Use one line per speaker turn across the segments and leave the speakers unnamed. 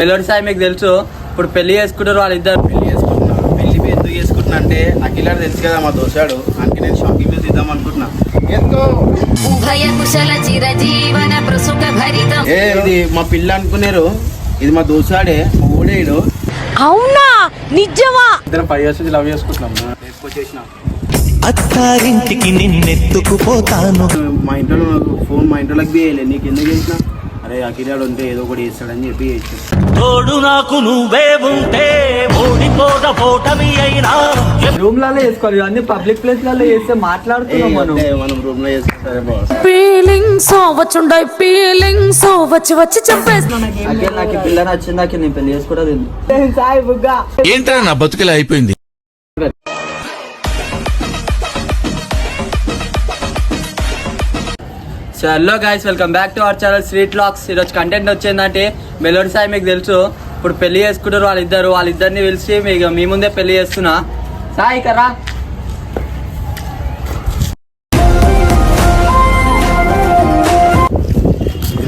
పెళ్ళోడి సాయి మీకు తెలుసు. ఇప్పుడు పెళ్లి చేసుకుంటారు వాళ్ళిద్దరు.
పెళ్లి ఎందుకు చేసుకుంటున్నా అంటే అఖిల తెలుసు కదా మా దోశాడు, అందుకే నేను షాపింగ్ న్యూస్ ఇద్దాం అనుకుంటున్నా. ఇది మా పిల్ల అనుకున్నారు, ఇది మా దోశాడే, మా ఊడేడు.
అవునా నిజమా?
ఇద్దరం 5 years నుంచి లవ్ చేసుకుంటున్నాం. చేసిన
అత్తారింటికి నిన్నెత్తుకుపోతాను.
మా ఇంట్లో నాకు ఫోన్ మా ఇంట్లోకి వేయలే, నీకు ఎందుకు చేసిన? అరే అఖిలాడు ఉంటే ఏదో ఒకటి చేస్తాడని చెప్పి చేసిన.
తోడు నాకు నువ్వే ఉంటే ఓడిపోద పోటమి అయినా.
రూమ్ లలో చేసుకోవాలి, అన్ని పబ్లిక్ ప్లేస్ లలో చేస్తే మాట్లాడుతున్నాం
మనం రూమ్ లో చేసుకుంటారే బాస్.
ఫీలింగ్స్ వచ్చుండయి, ఫీలింగ్స్ వచ్చి చెప్పేస్తున్నా.
నాకు ఈ పిల్ల నచ్చింది, నాకు నేను పెళ్లి చేసుకోవడం సాయి బుగ్గా.
ఏంట్రా నా బతుకులా అయిపోయింది.
So hello guys, welcome back to our channel sweet lakhs. ఈరోజు కంటెంట్ వచ్చిందంటే మెలోడీ సాయి మీకు తెలుసు. ఇప్పుడు పెళ్లి చేసుకుంటారు వాళ్ళిద్దరిని పిలిచి మీ ముందే పెళ్లి చేస్తున్నా. సాయి కరా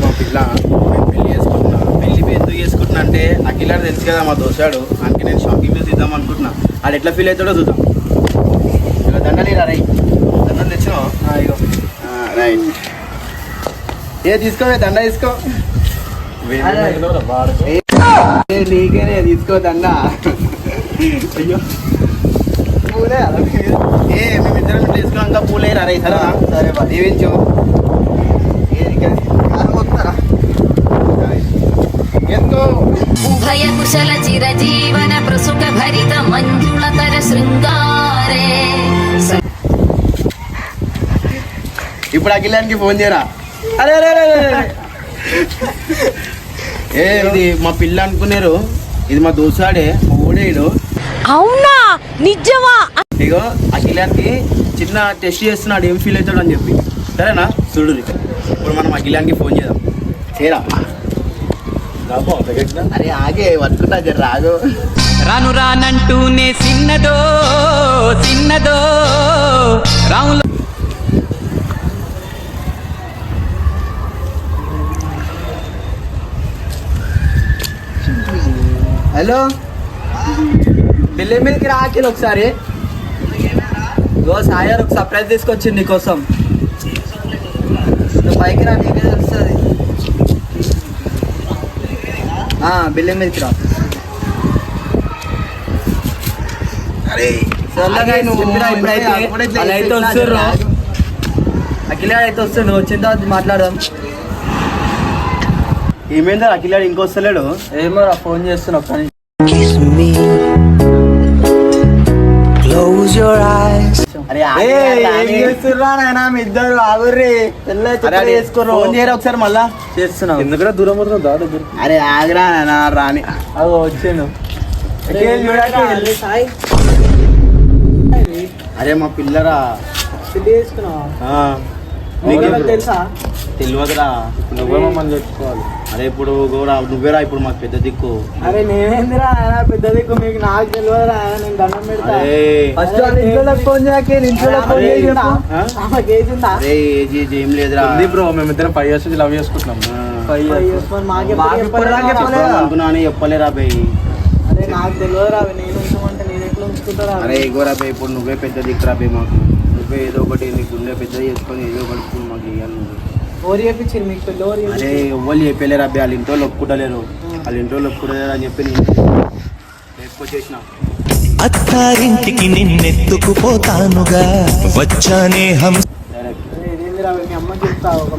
మా పిల్ల పెళ్లి చేసుకుంటున్నా. పెళ్లి ఎందుకు చేసుకుంటున్నా అంటే అఖిల తెలుసు కదా మా దోశాడు, అందుకే నేను షాపింగ్ న్యూస్ ఇద్దాం అనుకుంటున్నా. అది ఎట్లా ఫీల్ అవుతాడో చూద్దాం. ఇలా దండలేరా రై, దండలు తెచ్చినావు? ఇగో రైట్, ఏ తీసుకోవే దండ తీసుకో. నీకేనే తీసుకో దండ. అయ్యో పూలే మేమిద్దరం ఇట్లా తీసుకున్నాక పూలేరా రే. సరే సరే బా దీవించు.
ఉభయ కుశల చిరజీవన ప్రసుఖ భరిత మంజుళతర శృంగారే.
ఇప్పుడు అఖిలానికి ఫోన్ చేయరా. అరే అరే అరే ఇది మా పిల్ల అనుకున్నారు, ఇది మా దోశాడే, మా ఊడేడు.
అవునా నిజమా?
ఇగో అఖిలానికి చిన్న టెస్ట్ చేస్తున్నాడు, ఏం ఫీల్ అవుతాడు అని చెప్పి. సరేనా చూడు, ఇప్పుడు మనం అఖిలానికి ఫోన్ చేద్దాం. చేయరా. అరే ఆగే పట్టుకున్నా జర రాగు.
రాను రానంటూనే చిన్నదో రాములు. హలో, పెళ్ళి మీదకి రాకిల్ ఒకసారి. సాయి ఒక సర్ప్రైజ్ తీసుకొచ్చింది నీకోసం. నువ్వు పైకి రా, నీకే తెలుస్తుంది. బిల్డింగ్ మీదకి రా. అయితే వస్తుర్రు, అఖిల అయితే వస్తుంది. నువ్వు వచ్చిన తర్వాత మాట్లాడదాం.
ఏమైందా అఖిలాడు ఇంకొస్తలేడు?
ఏమో రా, ఫోన్ చేస్తున్నా ఒక్క నిమిషం. ఇద్దరు ఆగుర్రి చేసుకోరు.
ఫోన్ చేయరా ఒకసారి మళ్ళా.
చేస్తున్నా.
ఎందుకంటే దూరం అవుతుంది దా దగ్గర. అరే ఆగరా నా రాని.
అదో వచ్చాను.
అరే మా పిల్లరా
తెలుసా?
తెలియదురా, నువ్వే మమ్మల్ని తెచ్చుకోవాలి. అరే ఇప్పుడు కూడా నువ్వేరా ఇప్పుడు మాకు పెద్ద దిక్కు.
అరే నేనేందిరా పెద్ద దిక్కు, మీకు నాకు తెలియదురా. నేను దండం పెడతా. ఫోన్
ఏం లేదురా
బ్రో, మేమిద్దరం 5 years నుంచి లవ్ చేసుకుంటున్నాం.
అనుకున్నా అని చెప్పలేరా బయ్.
అరే నాకు తెలియదురా, నేను ఉంచమంటే నేను ఎట్లా ఉంచుకుంటారా?
అరే గోరా బయ్, ఇప్పుడు నువ్వే పెద్ద దిక్కురా బయ్ మాకు. నువ్వే ఏదో ఒకటి నీకు ఉండే పెద్ద చేసుకొని ఏదో ఒకటి మాకు ఇవ్వాలి. నువ్వు
ఓరి చెప్పించింది మీకు పెళ్ళి. ఓరి
అరే ఎవ్వరు చెప్పలేరా బయ్, వాళ్ళ ఇంట్లో ఒప్పుకుంటలేరు. వాళ్ళ ఇంట్లో ఒప్పుకుంటలేరు అని చెప్పి నేను చేసిన.
అత్తారింటికి నిన్నెత్తుకుపోతానుగా వచ్చానే హం.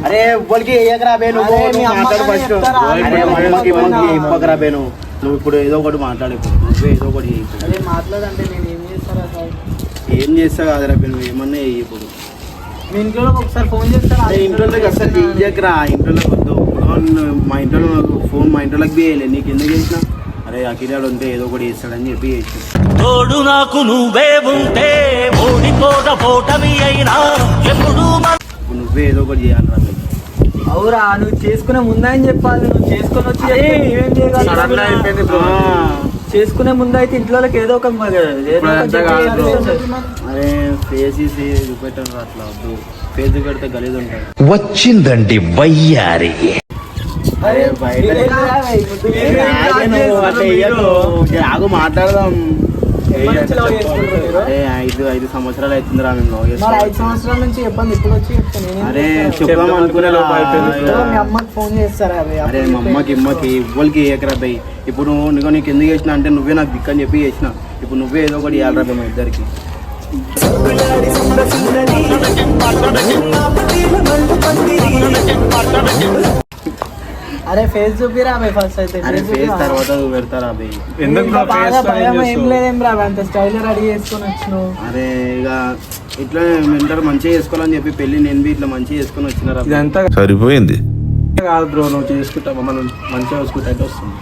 అరే ఎవ్వరికి ఏకరా బే, నువ్వు మాట్లాడు ఫస్ట్. ఇప్పకరా బే, నువ్వు ఇప్పుడు ఏదో ఒకటి మాట్లాడు. నువ్వే ఏదో ఒకటి
మాట్లాడంటే నేను ఏం చేస్తారా సార్?
ఏం చేస్తావు కాదురా బే, నువ్వు ఏమన్నా ఇప్పుడు
మీ ఇంట్లో ఒకసారి ఫోన్ చేస్తారా?
ఇంట్లోకి అసలు తీయకరా, ఇంట్లోకి వద్దు. మా ఇంట్లో నాకు ఫోన్ మా ఇంట్లోకి వేయలే, నీకు ఎందుకు చేసిన? అరే అఖిలాడు ఉంటే ఏదో ఒకటి చేస్తాడని చెప్పి చేసిన.
తోడు నాకు నువ్వే ఉంటే ఓడిపోద పోటమి అయినా. ఎప్పుడు
ఇప్పుడు నువ్వే ఏదో ఒకటి చేయాలరా.
అవురా, నువ్వు చేసుకునే ముందని చెప్పాలి. నువ్వు చేసుకొని వచ్చి ఏం చేయగలవు? చేసుకునే ముందు అయితే ఇంట్లోకి ఏదో ఒక
అరే ఫేస్ చూపెట్టాను అట్లా వద్దు. ఫేస్ పెడితే గలీజ్ ఉంటాయి.
వచ్చిందండి వయ్యారి.
అరే బయట ఆగు మాట్లాడదాం. అరే 5 సంవత్సరాలు అవుతుంది రా మేము లవ్
మరి 5 సంవత్సరాల నుంచి చెప్పండి, ఇప్పుడు వచ్చి చెప్తాను.
అరే చెప్దాం అనుకునే
మీ అమ్మకి ఫోన్ చేస్తారా అవి?
అరే మా అమ్మకి ఇవ్వరికి ఏకరా భయ్. ఇప్పుడు నీకు ఎందుకు చేసిన అంటే నువ్వే నాకు దిక్కని చెప్పి చేసిన. ఇప్పుడు నువ్వే ఏదో ఒకటి ఇవ్వాలరా భయ్ మా ఇద్దరికి.
అరే ఫేస్ చూపిరా అవి ఫస్ట్ అయితే.
అరే ఫేస్ తర్వాత పెడతారా భయ్.
ఎందుకు
ఇంకా
నా
బాగా
face తో ఏం
భయం ఏం
చేస్తావు?
లేదేం రా, అంత స్టైల్ రెడీ చేసుకొని వచ్చినావు.
అరే ఇక ఇట్లా ఇంటర్ మంచిగా చేసుకోవాలని చెప్పి పెళ్లి నేను బి ఇట్లా మంచిగా చేసుకొని వచ్చినారా.
ఇదంతా
సరిపోయింది.
కాదు బ్రో, నువ్వు చేసుకుంటావు మనం మంచిగా చూసుకుంటే అయితే వస్తుంది.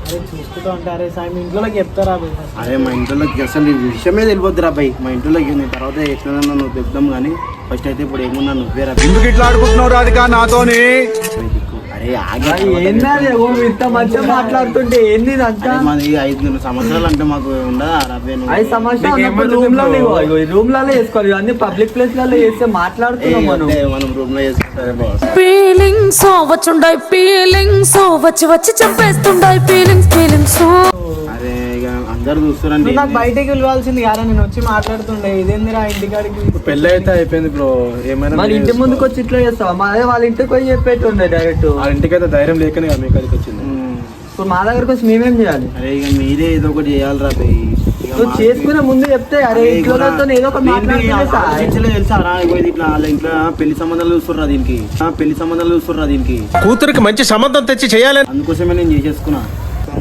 అరే చూసుకుంటా ఉంటా. అరే సాయి మీ ఇంట్లోకి చెప్తారా అవి ఫస్ట్?
అరే మా ఇంట్లోకి అసలు ఈ విషయమే తెలియద్దురా భయ్. మా ఇంట్లోకి నేను తర్వాత ఎట్లన్నా నువ్వు చెప్దాం కానీ ఫస్ట్ అయితే ఇప్పుడు ఏమున్నా నువ్వేరా.
ఎందుకు ఇట్లా ఆడుకుంటున్నావు రాధిక నాతోని?
అరే
ఏంది ఇంత మంచిగా మాట్లాడుతుంటే ఏంది ఇదంతా?
మాది 5 సంవత్సరాలు అంటే మాకు ఉండదా రవ్వే?
5 సంవత్సరాలు రూమ్ లో రూమ్ లలో వేసుకోవాలి, ఇవన్నీ పబ్లిక్ ప్లేస్ లలో వేస్తే మాట్లాడుతున్నాం మనం.
మనం రూమ్ లో చేసుకుంటారే బాస్.
ఫీలింగ్స్ వచ్చుండాయి, ఫీలింగ్స్ వచ్చి వచ్చి చంపేస్తుండాయి, ఫీలింగ్స్.
అరే ఇక అందరు చూస్తారండి.
నువ్వు నాకు బయటకి వెళ్ళాల్సింది కారా, నేను వచ్చి మాట్లాడుతుండే. ఇదేందిరా ఇంటికాడికి?
పెళ్ళి అయితే అయిపోయింది బ్రో, ఏమైనా
మరి ఇంటి ముందుకు వచ్చి ఇట్లా చేస్తావా? అదే వాళ్ళ ఇంటికి పోయి చెప్పేట్టుండే డైరెక్ట్.
ఆ ఇంటికి అయితే ధైర్యం లేకనే కదా మీ కాడికి వచ్చింది.
ఇప్పుడు మా దగ్గరకు వచ్చి మేమేం చేయాలి?
అరే ఇక మీరే ఏదో ఒకటి చేయాలిరా భయ్.
నువ్వు చేసుకునే ముందు చెప్తే అరే ఇంట్లో ఏదో ఒక
తెలుసా ఇట్లా వాళ్ళ ఇంట్లో పెళ్లి సంబంధాలు చూస్తుర్రా దీనికి. పెళ్లి సంబంధాలు చూస్తుర్రా దీనికి.
కూతురికి మంచి సంబంధం తెచ్చి చేయాలని
అందుకోసమే నేను చేసేసుకున్నా.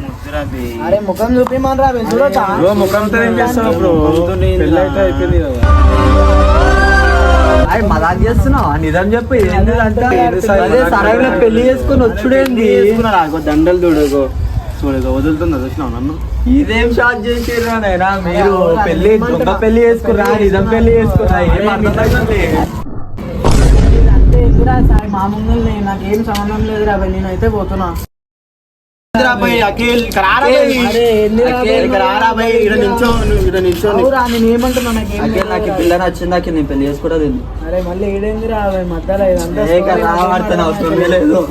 ముద్దురా భయ్.
అరే ముఖం చూపిమని రా, చూడొచ్చా?
బ్రో ముఖంతో ఏం చేస్తావు బ్రో, పెళ్ళి అయితే అయిపోయింది కదా.
అరే మజాక్ చేస్తున్నావా? నిజం చెప్పు ఏంది అంతా? అదే సరైన పెళ్లి చేసుకుని వచ్చుడేంది?
దండలు చూడగో వదులుతుందా చూసినావు నన్ను?
ఇదేం షాట్ చేసిర్రా నాయనా మీరు? పెళ్లి దొంగ పెళ్లి చేసుకురా, నిజం పెళ్లి చేసుకురా, ఏం అర్థమైంది?
అంటే ఎదురా సాయి మామూలు నాకేం సంబంధం లేదురా భయ్, నేనైతే పోతున్నా. అరే అవురా, నేను ఏమంటున్నా నాకేం
నాకు ఈ పిల్ల నచ్చింది, నాకు నేను పెళ్లి చేసుకోవడం.
అరే మళ్ళీ ఏడేందిరా భయ్ మధ్యలో ఇదంతా
అవసరం లేదు.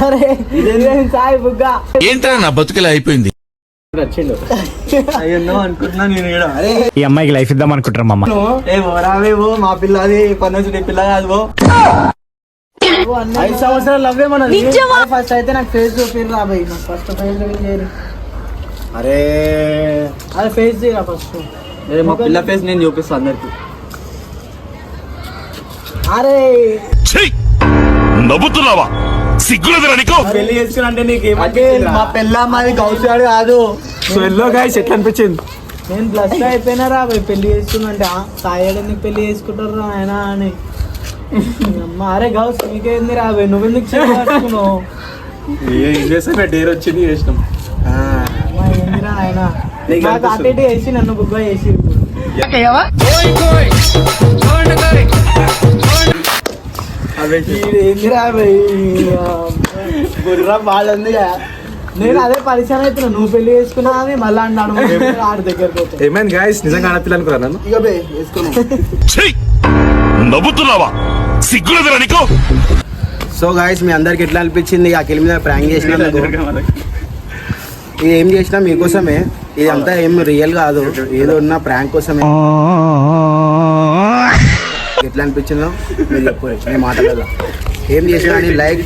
అరే ఇదేం సాయి బుగ్గా?
ఏంట్రా నా బతుకులా అయిపోయింది.
అయ్యో అనుకుంటున్నా నేను ఈడ.
ఈ అమ్మాయికి లైఫ్ ఇద్దాం అనుకుంటారు మమ్మ.
ఏ ఓరావేవో మా పిల్ల, అది పన్నొచ్చి పిల్ల కాదు.
5 సంవత్సరాలు అవే మన ఫస్ట్ అయితే నాకు ఫేస్ చూపిరా భయ్. నాకు ఫస్ట్ ఫేస్ చేయరు.
అరే
అదే ఫేస్ చేయరా ఫస్ట్.
మా పిల్ల ఫేస్ నేను చూపిస్తాను అందరికి.
అరే
నవ్వుతున్నావా? సిగ్గులేదురా నీకు?
పెళ్లి చేసుకుని అంటే నీకు
మా పిల్ల మాది గౌసాడు కాదు.
సో ఎల్లో గాయ్స్ ఎట్లా అనిపించింది?
నేను ప్లస్ అయిపోయినా రా భయ్, పెళ్లి చేసుకున్నంటే సాయడు ఎందుకు పెళ్లి చేసుకుంటారు రా ఆయన అని. అమ్మ అరే గౌస్ నీకేంది రా భయ్, నువ్వెందుకు చేసుకున్నావు?
ఏం చేస్తే డేర్ వచ్చింది చేసినాం.
ఏందిరా ఆయన నాకు అటు ఇటు వేసి నన్ను బుగ్గ వేసి. ఏందిరా భయ్,
గుర్రం బాగుంది.
నేను అదే పరిచయం అవుతున్నా. నువ్వు పెళ్లి చేసుకున్నా అని మళ్ళీ అన్నాడు ఆడి దగ్గరకు పోతే.
ఏమైంది గాయ్స్, నిజంగా ఆడపిల్ల అనుకురా నన్ను?
ఇక బే వేసుకున్నాం.
నవ్వుతున్నావా? సిగ్గులేదురా నీకు?
సో గాయస్ మీ అందరికి ఎట్లా అనిపించింది ఆ కిల్ మీద ప్రాంక్ చేసినందుకు? ఇది ఏం చేసినా మీకోసమే, ఇదంతా ఏం రియల్ కాదు, ఏదో ఉన్న ప్రాంక్ కోసమే. ఎట్లా అనిపించిందో మీరు చెప్పు, నేను మాట్లాడదా. ఏం చేసినా లైక్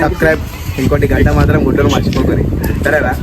సబ్స్క్రైబ్, ఇంకోటి గంట మాత్రం గుడ్డలు మర్చిపోకరి, సరేనా?